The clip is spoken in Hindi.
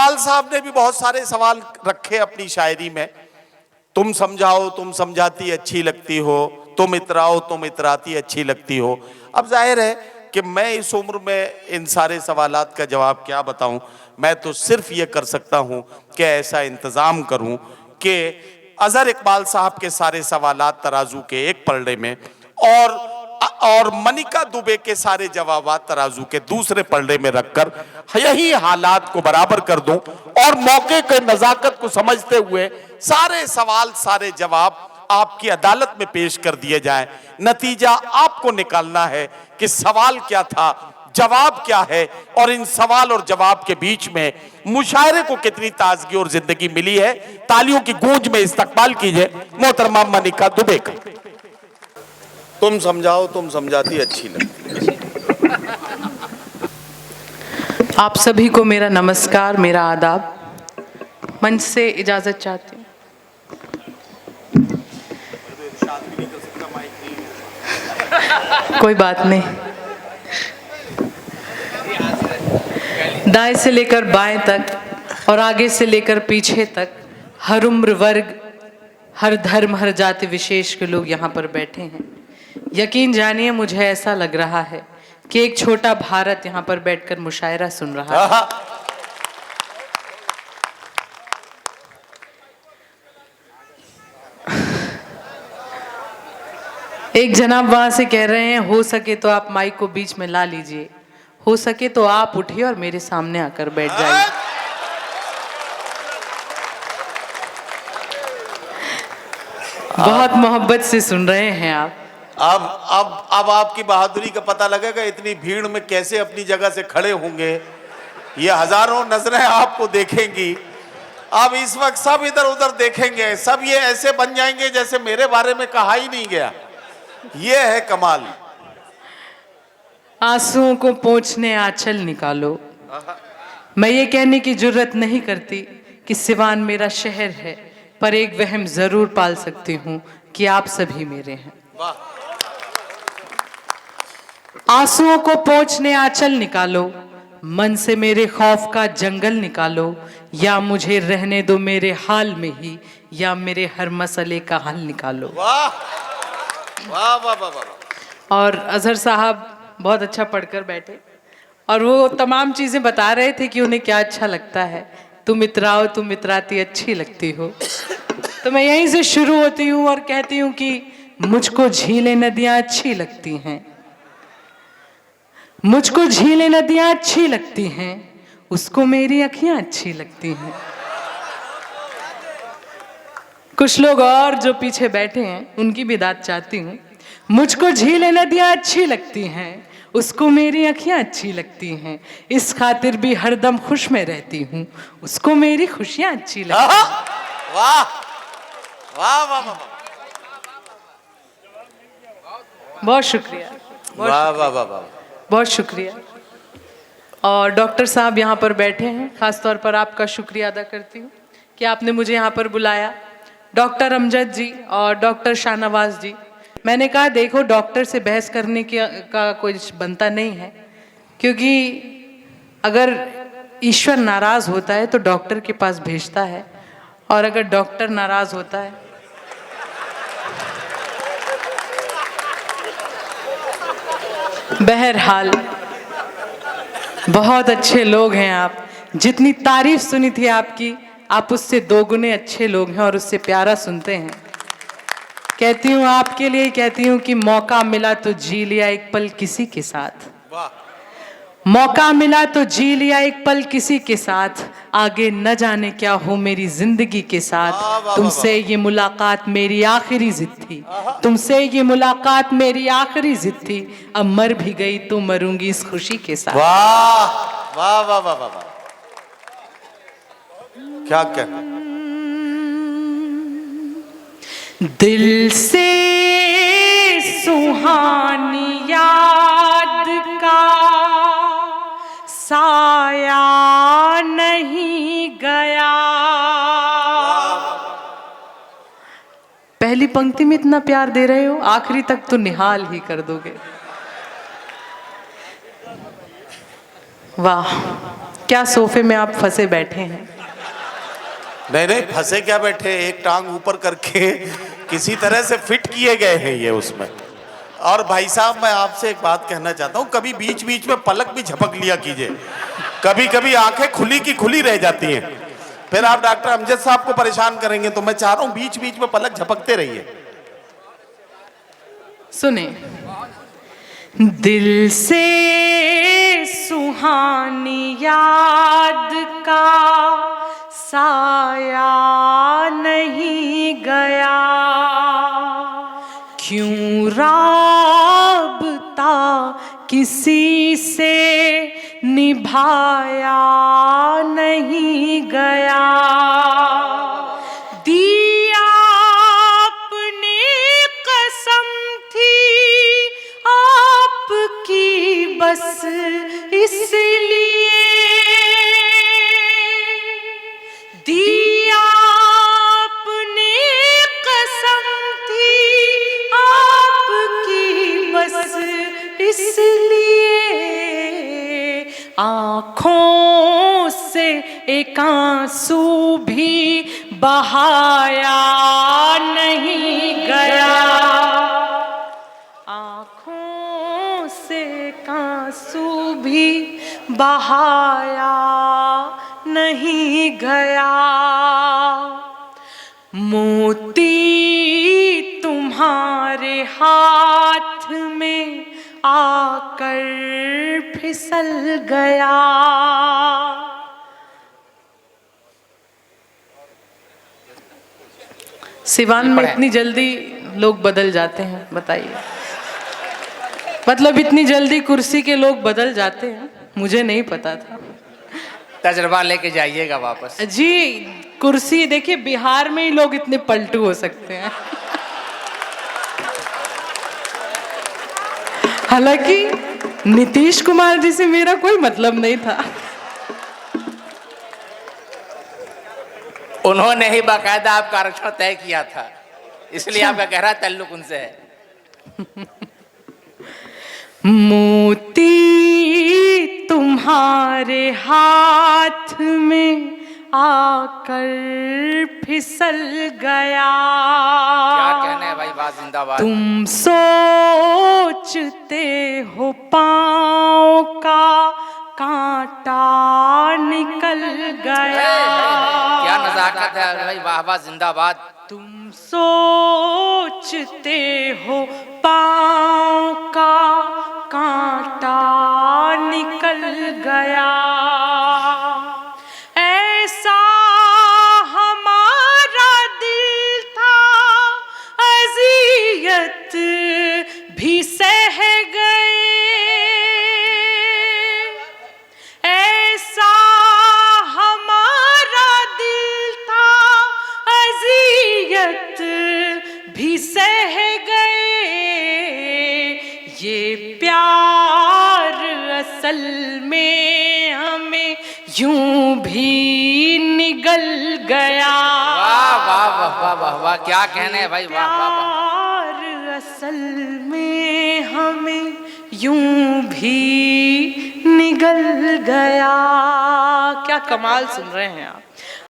इकबाल साहब ने भी बहुत सारे सवाल रखे अपनी शायरी में। तुम समझाओ तुम समझाती अच्छी लगती हो, तुम इतराओ तुम इतराती अच्छी लगती हो। अब जाहिर है कि मैं इस उम्र में इन सारे सवालात का जवाब क्या बताऊं। मैं तो सिर्फ ये कर सकता हूं कि ऐसा इंतजाम करूं कि अजहर इकबाल साहब के सारे सवालात तराजू के एक पलड़े में और मनिका दुबे के सारे जवाबात तराजू के दूसरे पलड़े में रखकर यही हालात को बराबर कर दूं और मौके के नजाकत को समझते हुए सारे सवाल सारे जवाब आपकी अदालत में पेश कर दिए जाएं। नतीजा आपको निकालना है कि सवाल क्या था, जवाब क्या है, और इन सवाल और जवाब के बीच में मुशायरे को कितनी ताजगी और जिंदगी मिली है। तालियों की गूंज में इस्तकबाल कीजिए मोहतरमा मनिका दुबे का। तुम समझाओ तुम समझाती अच्छी लगती। आप सभी को मेरा नमस्कार, मेरा आदाब। मंच से इजाजत चाहती हूँ। कोई बात नहीं। दाएं से लेकर बाएं तक और आगे से लेकर पीछे तक हर उम्र वर्ग, हर धर्म, हर जाति विशेष के लोग यहाँ पर बैठे हैं। यकीन जानिए मुझे ऐसा लग रहा है कि एक छोटा भारत यहाँ पर बैठकर मुशायरा सुन रहा है। एक जनाब वहां से कह रहे हैं हो सके तो आप माइक को बीच में ला लीजिए, हो सके तो आप उठिए और मेरे सामने आकर बैठ जाइए। बहुत मोहब्बत से सुन रहे हैं आप। अब आपकी बहादुरी का पता लगेगा। इतनी भीड़ में कैसे अपनी जगह से खड़े होंगे। ये हजारों नजरें आपको देखेंगी। अब इस वक्त सब इधर उधर देखेंगे, सब ये ऐसे बन जाएंगे जैसे मेरे बारे में कहा ही नहीं गया। ये है कमाल। आंसुओं को पोंछने आंचल निकालो। मैं ये कहने की जुर्रत नहीं करती कि सिवान मेरा शहर है, पर एक वहम जरूर पाल सकती हूँ कि आप सभी मेरे हैं। आंसुओं को पोंछने आंचल निकालो, मन से मेरे खौफ का जंगल निकालो, या मुझे रहने दो मेरे हाल में ही, या मेरे हर मसले का हल निकालो। वाह वाह वाह वाह वाह। और अजहर साहब बहुत अच्छा पढ़कर बैठे और वो तमाम चीजें बता रहे थे कि उन्हें क्या अच्छा लगता है। तुम इतराओ तुम इतराती अच्छी लगती हो। तो मैं यहीं से शुरू होती हूँ और कहती हूँ कि मुझको झीलें नदियां अच्छी लगती हैं, मुझको झीलें नदियां अच्छी लगती हैं, उसको मेरी अखियां अच्छी लगती हैं। कुछ लोग और जो पीछे बैठे हैं उनकी भी दाद चाहती हूँ। मुझको झीलें नदियां अच्छी लगती हैं, उसको मेरी अखियां अच्छी लगती हैं, इस खातिर भी हरदम खुश में रहती हूँ, उसको मेरी खुशियां अच्छी लगती हैं। वाह वाह वाह वाह। बहुत शुक्रिया, वाह वाह वाह वाह। बहुत शुक्रिया। और डॉक्टर साहब यहाँ पर बैठे हैं, खास तौर पर आपका शुक्रिया अदा करती हूँ कि आपने मुझे यहाँ पर बुलाया। डॉक्टर अमजद जी और डॉक्टर शाहनवाज जी, मैंने कहा देखो डॉक्टर से बहस करने का कोई बनता नहीं है, क्योंकि अगर ईश्वर नाराज होता है तो डॉक्टर के पास भेजता है, और अगर डॉक्टर नाराज होता है बहरहाल बहुत अच्छे लोग हैं आप। जितनी तारीफ सुनी थी आपकी, आप उससे दोगुने अच्छे लोग हैं और उससे प्यारा सुनते हैं। कहती हूँ आपके लिए, कहती हूँ कि मौका मिला तो जी लिया एक पल किसी के साथ, मौका मिला तो जी लिया एक पल किसी के साथ, आगे न जाने क्या हो मेरी जिंदगी के साथ। तुमसे ये मुलाकात मेरी आखिरी जिद थी, तुमसे ये मुलाकात मेरी आखिरी जिद थी, अब मर भी गई तो मरूंगी इस खुशी के साथ। वाह वाह वाह वाह वाह। क्या कहना। दिल से सुहानी याद का साया नहीं गया। पहली पंक्ति में इतना प्यार दे रहे हो, आखिरी तक तो निहाल ही कर दोगे। वाह, क्या सोफे में आप फंसे बैठे हैं? नहीं नहीं, फंसे क्या बैठे, एक टांग ऊपर करके किसी तरह से फिट किए गए हैं ये उसमें। और भाई साहब, मैं आपसे एक बात कहना चाहता हूँ, कभी बीच बीच में पलक भी झपक लिया कीजिए। कभी कभी आंखें खुली की खुली रह जाती हैं, फिर आप डॉक्टर अमजद साहब को परेशान करेंगे। तो मैं चाह रहा हूँ बीच बीच में पलक झपकते रहिए। सुने। दिल से सुहानी याद का साया नहीं गया, क्यों राबता किसी से निभाया नहीं गया। दिया अपनी कसम थी आपकी बस इसलिए, दिया अपनी कसम थी आपकी बस इसलिए, आँखों से एक आंसू भी बहाया नहीं गया, आँखों से एक आंसू भी बहाया नहीं गया। मोती तुम्हारे हाथ में आकर फिसल गया। सिवान में इतनी जल्दी लोग बदल जाते हैं, बताइए। मतलब इतनी जल्दी कुर्सी के लोग बदल जाते हैं, मुझे नहीं पता था। तजर्बा लेके जाइएगा वापस। जी, कुर्सी देखिए, बिहार में ही लोग इतने पलटू हो सकते हैं। हालांकि नीतीश कुमार जी से मेरा कोई मतलब नहीं था। उन्होंने ही बाकायदा आपका आरक्षण तय किया था, इसलिए आपका गहरा ताल्लुक उनसे है। मोती तुम्हारे हाथ में आकर फिसल गया। क्या कहने हैं भाई, बात जिंदाबाद। तुम सोचते हो पाँव का कांटा निकल गया। क्या नजाकत है भाई, वाह वाह जिंदाबाद। तुम सोचते हो पाँव का कांटा निकल गया, ऐसा हमारा दिल था अज़ियत भी सह गए, ऐसा हमारा दिल था अज़ियत भी सह गए। ये प्यार असल में हमें यूं भी निगल गया। वाह वाह वाह वाह वाह वाह, क्या कहने हैं भाई, वाह वाह वाह। प्यार असल में हमें यूं भी निगल गया। क्या कमाल सुन रहे हैं आप।